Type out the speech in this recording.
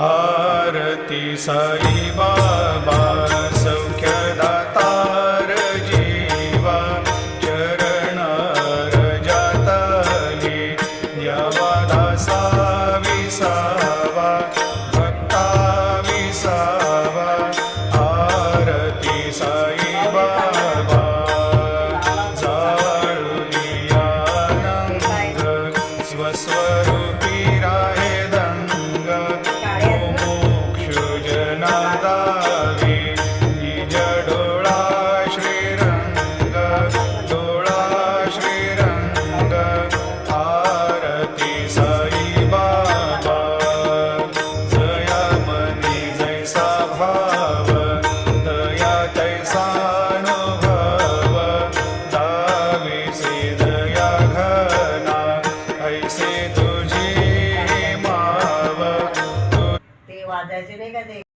आरती साई बाबा सौख्यदातार जीवा चरण रजातली द्यावा दासा विसावा भक्ता विसावा आरती साई बाबा जाळुनियानंद स्वस्वरूपी राहे दंग दावी निज डोळा श्रीरंग आरती साई बाबा जया मनी जैसा भाव दया तैसानुभव दावीसी दया घना ऐसे तुझी माव ते वाजायचे नाही का ते